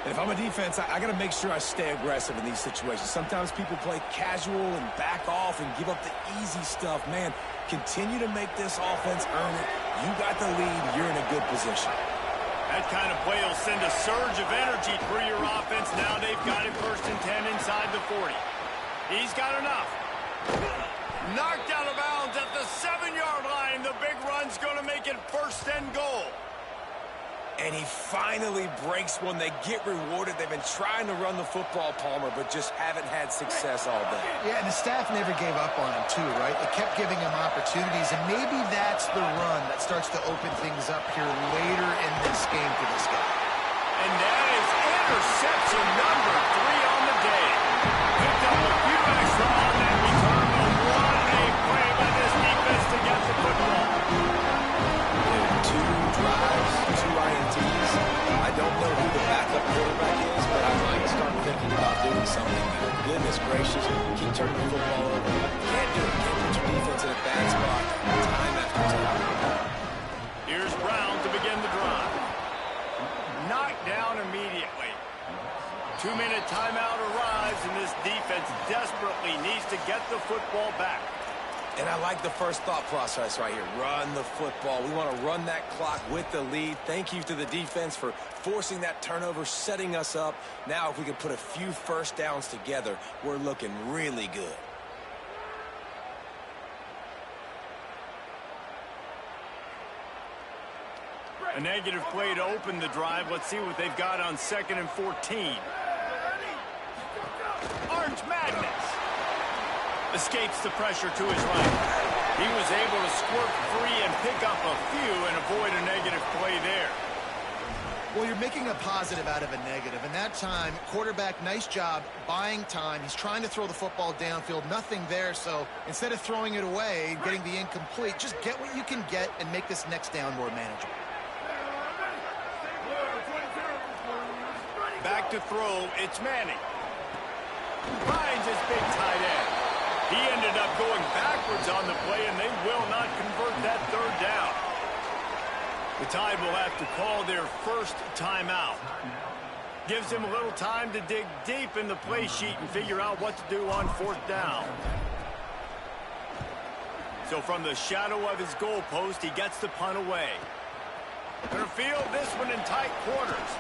And if I'm a defense, I got to make sure I stay aggressive in these situations. Sometimes people play casual and back off and give up the easy stuff. Man, continue to make this offense earn it. You got the lead. You're in a good position. That kind of play will send a surge of energy through your offense. Now they've got it 1st and 10 inside the 40. He's got enough. Knocked out of bounds at the 7-yard line. The big run's going to make it 1st and goal. And he finally breaks one. They get rewarded. They've been trying to run the football, Palmer, but just haven't had success all day. Yeah, and the staff never gave up on him, too, right? They kept giving him opportunities, and maybe that's the run that starts to open things up here later in this game for this guy. And that is interception number 3 on the day. Picked up a few extra on that return, but what a play by this defense to get the football. 2 drives, 2 INTs. I don't know who the backup quarterback is, but I might start thinking about doing something there. Goodness gracious, keep turning the football over. Can't do it. Can't put your defense in a bad spot time after time. Here's Brown to begin the drive. Knocked down immediately. 2-minute timeout arrives, and this defense desperately needs to get the football back. And I like the first thought process right here. Run the football. We want to run that clock with the lead. Thank you to the defense for forcing that turnover, setting us up. Now, if we can put a few 1st downs together, we're looking really good. A negative play to open the drive. Let's see what they've got on 2nd and 14. Orange Madness. Escapes the pressure to his right. He was able to squirt free and pick up a few and avoid a negative play there. Well, you're making a positive out of a negative, and that time, quarterback, nice job buying time. He's trying to throw the football downfield, nothing there, so instead of throwing it away and getting the incomplete, just get what you can get and make this next down more manageable. Back to throw, it's Manning. Finds his big tight end. He ended up going backwards on the play, and they will not convert that 3rd down. The Tide will have to call their 1st timeout. Gives him a little time to dig deep in the play sheet and figure out what to do on 4th down. So from the shadow of his goalpost, he gets the punt away. Gonna field this one in tight quarters.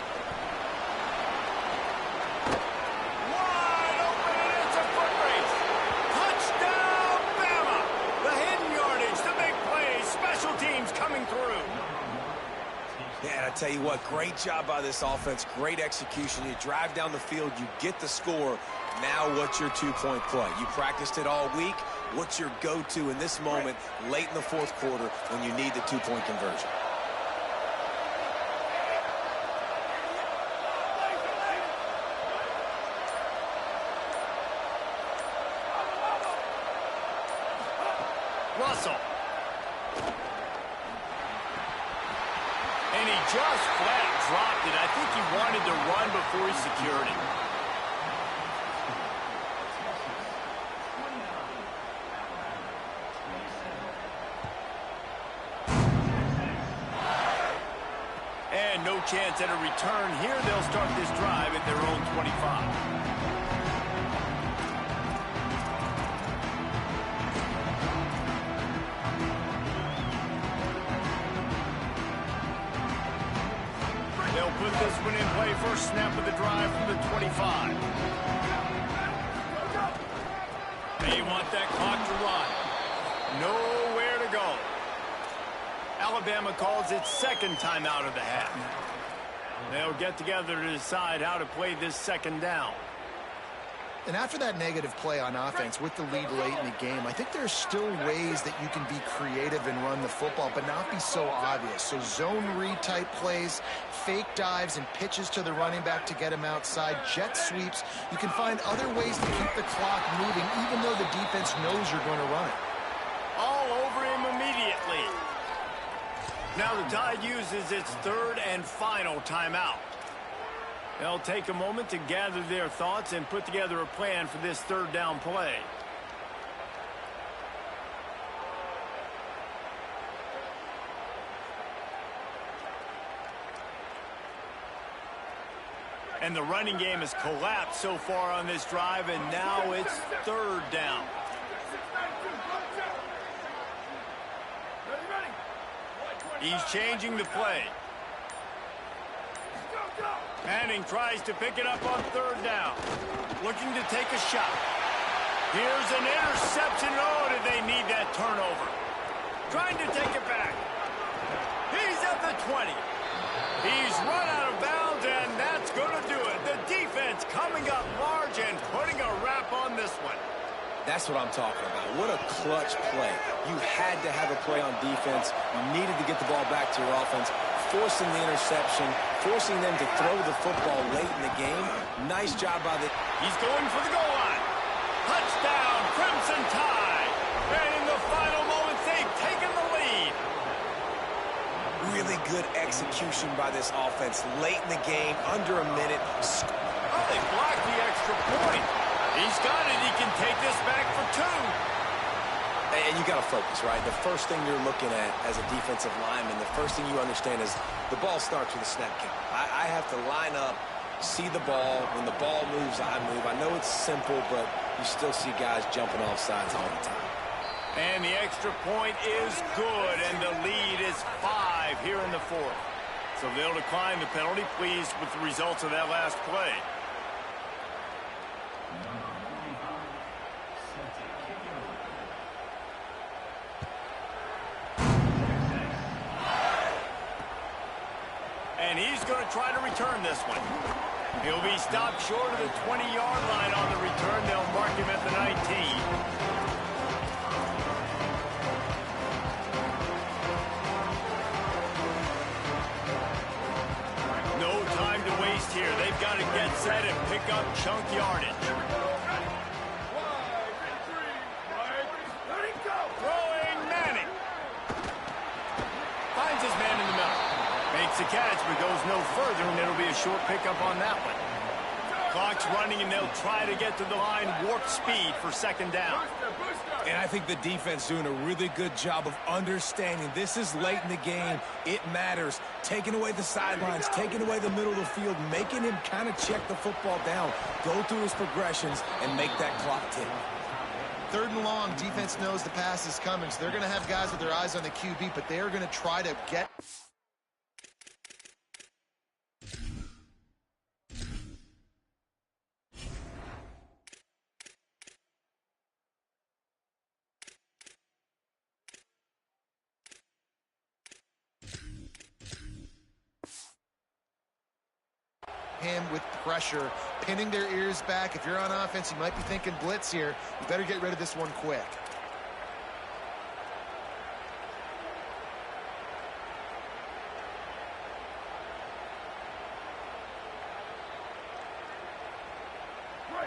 Yeah, and I tell you what, great job by this offense, great execution. You drive down the field, you get the score. Now what's your 2-point play? You practiced it all week. What's your go-to in this moment late in the fourth quarter when you need the two-point conversion? Russell. And he just flat dropped it. I think he wanted to run before he secured it. And no chance at a return here. They'll start this drive at their own 25. Put this one in play. First snap of the drive from the 25. They want that clock to run. Nowhere to go. Alabama calls its second timeout of the half. They'll get together to decide how to play this second down. And after that negative play on offense with the lead late in the game, I think there's still ways that you can be creative and run the football, but not be so obvious. So zone read type plays, fake dives and pitches to the running back to get him outside, jet sweeps. You can find other ways to keep the clock moving, even though the defense knows you're going to run it. All over him immediately. Now the Tide uses its third and final timeout. They'll take a moment to gather their thoughts and put together a plan for this third down play. And the running game has collapsed so far on this drive, and now it's third down. He's changing the play. Manning tries to pick it up on third down. Looking to take a shot. Here's an interception. Oh, did they need that turnover? Trying to take it back. He's at the 20. He's run out of bounds, and that's going to do it. The defense coming up large and putting a wrap on this one. That's what I'm talking about. What a clutch play. You had to have a play on defense. You needed to get the ball back to your offense, forcing the interception, forcing them to throw the football late in the game. Nice job by the... He's going for the goal line. Touchdown, Crimson Tide. And in the final moments, they've taken the lead. Really good execution by this offense late in the game, under a minute. Oh, they blocked the extra point. He's got it. He can take this back for two. And you got to focus, right? The first thing you're looking at as a defensive lineman, the first thing you understand is the ball starts with a snap count. I have to line up, see the ball. When the ball moves, I move. I know it's simple, but you still see guys jumping off sides all the time. And the extra point is good, and the lead is 5 here in the fourth. So they'll decline the penalty, pleased with the results of that last play. And he's going to try to return this one. He'll be stopped short of the 20-yard line on the return. They'll mark him at the 19. Here. They've got to get set and pick up chunk yardage. Throwing Manning. Finds his man in the middle. Makes the catch, but goes no further, and it'll be a short pickup on that one. Clock's running, and they'll try to get to the line warp speed for second down. And I think the defense doing a really good job of understanding this is late in the game. It matters. Taking away the sidelines, taking away the middle of the field, making him kind of check the football down, go through his progressions, and make that clock tick. Third and long, defense knows the pass is coming, so they're going to have guys with their eyes on the QB, but they are going to try to get... him with pressure, pinning their ears back. If you're on offense, you might be thinking blitz here. You better get rid of this one quick.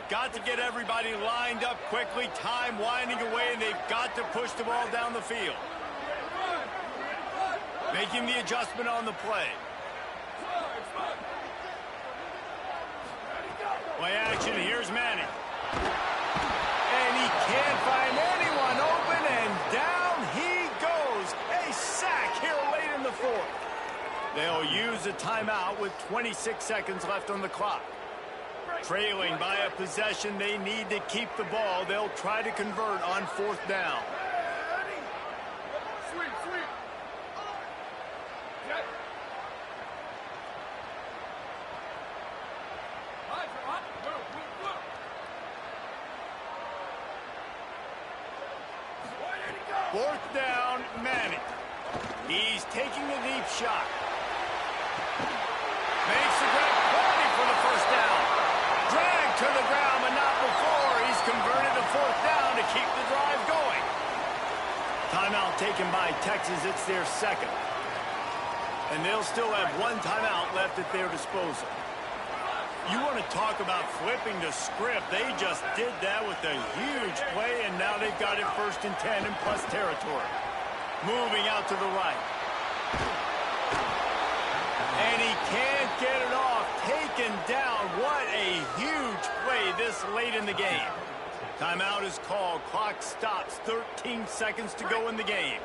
Got to get everybody lined up quickly, time winding away, and they've got to push the ball down the field. Making the adjustment on the play. Play action, here's Manning. And he can't find anyone open, and down he goes. A sack here late in the fourth. They'll use a timeout with 26 seconds left on the clock. Trailing by a possession, they need to keep the ball. They'll try to convert on fourth down. Fourth down, Manning. He's taking a deep shot. Makes the grab, plenty for the first down. Dragged to the ground, but not before. He's converted to fourth down to keep the drive going. Timeout taken by Texas. It's their second. And they'll still have one timeout left at their disposal. You want to talk about flipping the script. They just did that with a huge play, and now they've got it 1st and 10 in plus territory. Moving out to the right. And he can't get it off. Taken down. What a huge play this late in the game. Timeout is called. Clock stops. 13 seconds to go in the game.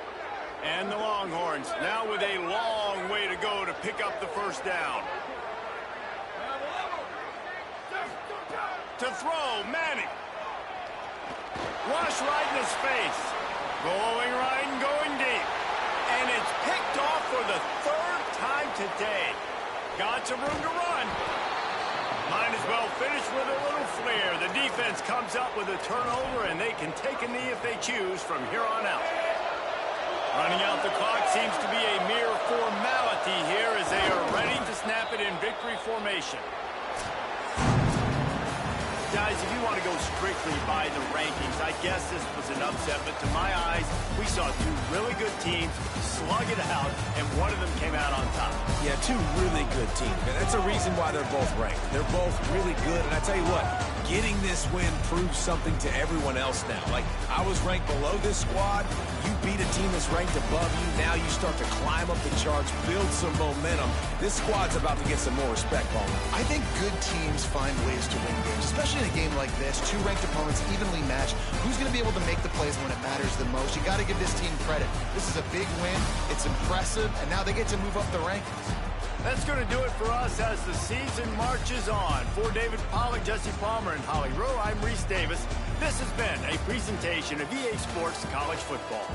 And the Longhorns now with a long way to go to pick up the first down. To throw, Manning. Rush right in his face. Going right and going deep. And it's picked off for the 3rd time today. Got some room to run. Might as well finish with a little flair. The defense comes up with a turnover, and they can take a knee if they choose from here on out. Running out the clock seems to be a mere formality here as they are ready to snap it in victory formation. Guys, if you want to go strictly by the rankings, I guess this was an upset, but to my eyes, we saw two really good teams slug it out, and one of them came out on top. Yeah, two really good teams, and that's a reason why they're both ranked. They're both really good, and I tell you what, getting this win proves something to everyone else now. Like, I was ranked below this squad. You beat a team that's ranked above you. Now you start to climb up the charts, build some momentum. This squad's about to get some more respect, Paul. I think good teams find ways to win games, especially in a game like this. Two ranked opponents evenly matched. Who's going to be able to make the plays when it matters the most? You got to give this team credit. This is a big win. It's impressive, and now they get to move up the rankings. That's going to do it for us as the season marches on. For David Pollack, Jesse Palmer, and Holly Rowe, I'm Reese Davis. This has been a presentation of EA Sports College Football.